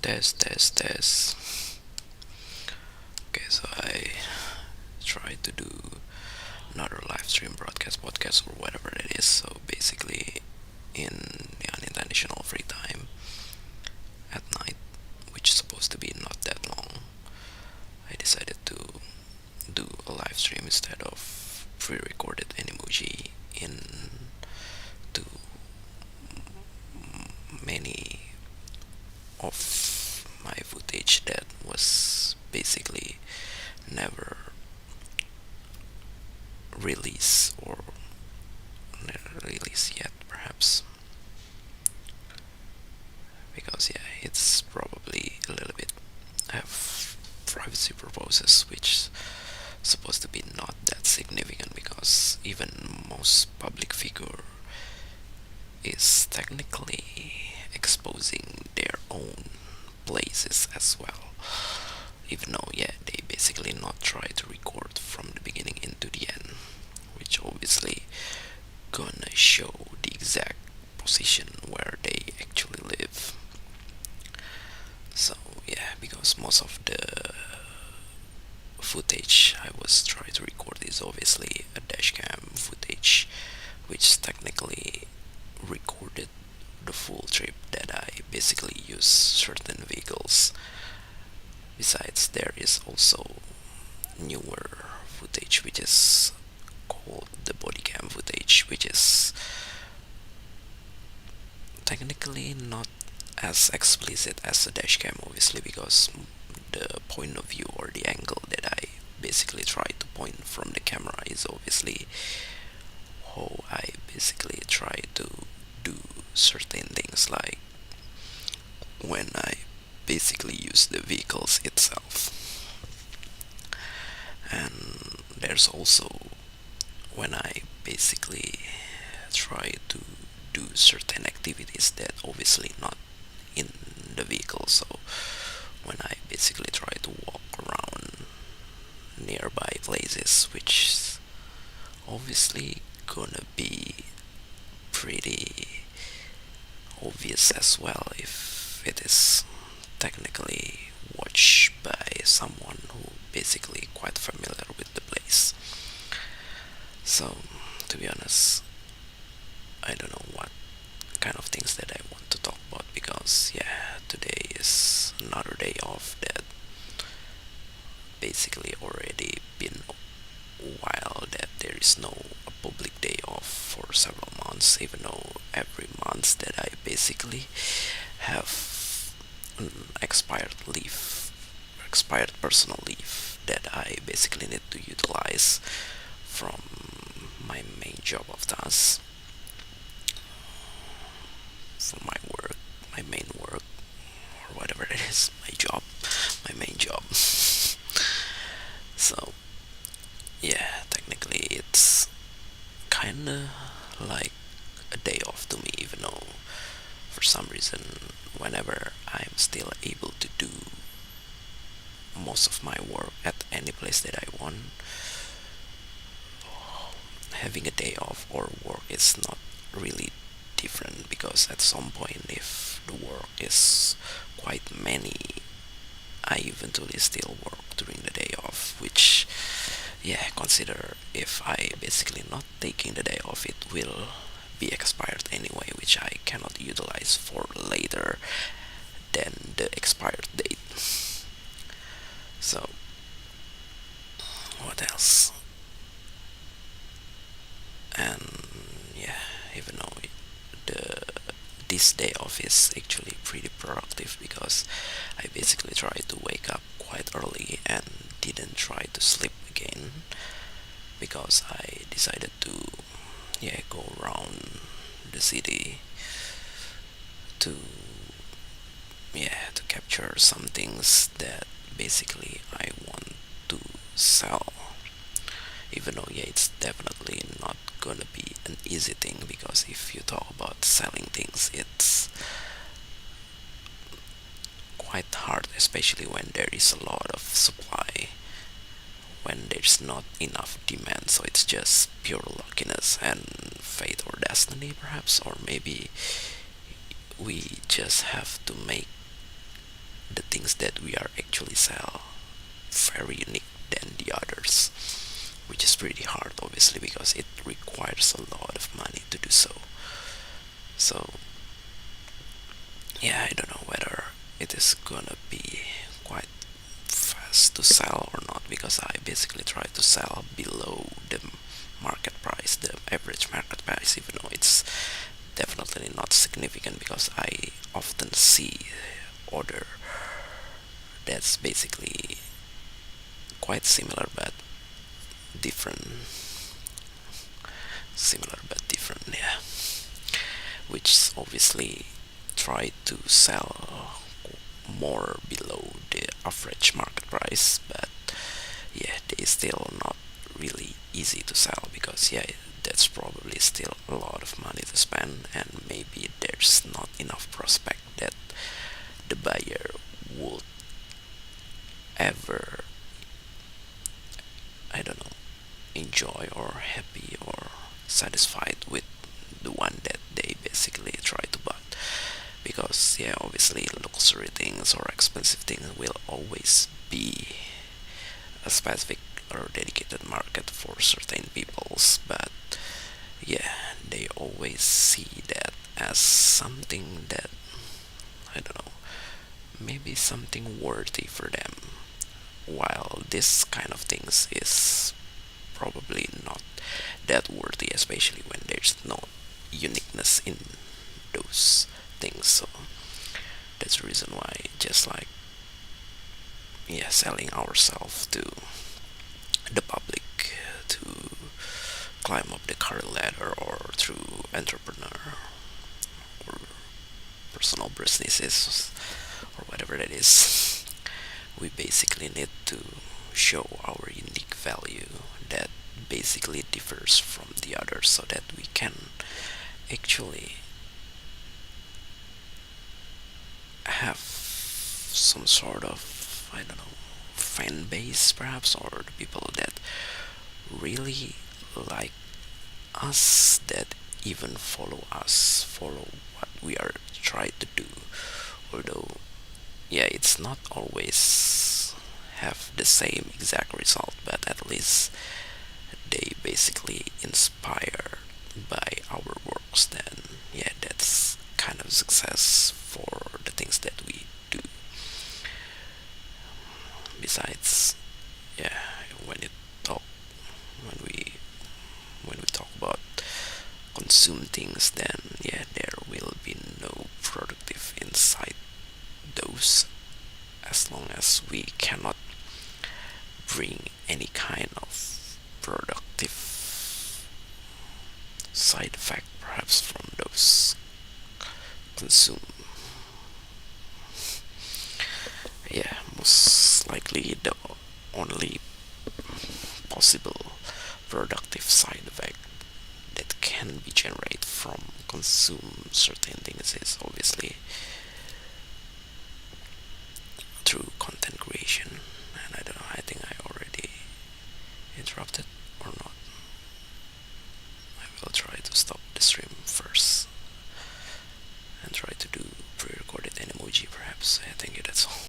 Test, test, test. Okay, so I tried to do another live stream broadcast, podcast, or whatever it is. So basically, in the unintentional free time at night, which is supposed to be not that long, I decided to do a live stream instead of pre-recorded Animoji in to many of my footage that was basically never released or never released yet, perhaps, because yeah, it's probably a little bit have privacy purposes, which supposed to be not that significant because even most public figure is technically exposing their own places as well, even though yeah, they basically not try to record from the beginning into the end, which obviously gonna show the exact position where they actually live. So yeah, because most of the footage I was trying to record is obviously a dashcam footage, which technically recorded the full trip that I basically use certain vehicles. Besides, there is also newer footage which is called the body cam footage, which is technically not as explicit as the dashcam, obviously, because the point of view or the angle that I basically try to point from the camera is obviously how I basically try to do certain things, like when I basically use the vehicles itself. And there's also when I basically try to do certain activities that obviously not in the vehicle. So when I basically try to walk around nearby places, which obviously gonna be pretty obvious as well if it is technically watched by someone who basically quite familiar with the place. So to be honest, I don't know what kind of things that I want to talk about because yeah, today is another day off that basically already been a while that there is no a public day off for several months, even though every month that I basically have an expired personal leave that I basically need to utilize from my main job of tasks, from my work, my main work, or whatever it is, my job, my main job. So yeah, technically it's kinda like a day off to me, even though for some reason, whenever I'm still able to do most of my work at any place that I want, having a day off or work is not really different because at some point, if the work is quite many, I eventually still work during the day off, which yeah, consider if I basically not taking the day off, it will be expired anyway, which I cannot utilize for later than the expired date. So what else? And yeah, even though the this day off is actually pretty productive because I basically tried to wake up quite early and didn't try to sleep again because I decided to yeah, go around the city to yeah, to capture some things that basically I want to sell, even though yeah, it's definitely not gonna be an easy thing because if you talk about selling things, it's quite hard, especially when there is a lot of supply, when there's not enough demand. So it's just pure luckiness and fate or destiny, perhaps, or maybe we just have to make the things that we are actually sell very unique than the others, which is pretty hard obviously because it requires a lot of money to do so. So yeah, I don't know whether it is gonna be quite fast to sell or not, because I basically try to sell below the market price, the average market price, even though it's definitely not significant, because I often see order that's basically quite similar but different, yeah, which obviously try to sell more below the average market price, but yeah, they still not really easy to sell, because yeah, that's probably still a lot of money to spend, and maybe there's not enough prospect that the buyer would ever, I don't know, enjoy or happy or satisfied with the one that they basically try to buy. Because yeah, obviously luxury things or expensive things will always be a specific or dedicated market for certain peoples, but yeah, they always see that as something that, I don't know, maybe something worthy for them, while this kind of things is probably not that worthy, especially when there's no uniqueness in those things. So that's the reason why, just like yeah, selling ourselves to the public to climb up the career ladder, or through entrepreneur or personal businesses or whatever that is, we basically need to show our unique value that basically differs from the others, so that we can actually have some sort of, I don't know, fan base perhaps, or the people that really like us, that even follow us, follow what we are trying to do. Although yeah, it's not always have the same exact result, but at least they basically inspire by our works, then yeah, that's kind of success for the things that we do. Besides, yeah, when you talk when we talk about consume things, then yeah, there will be no productive inside those, as long as we cannot bring any kind of productive side effect perhaps from those consume. Yeah, most likely the only possible productive side effect that can be generated from consume certain things is obviously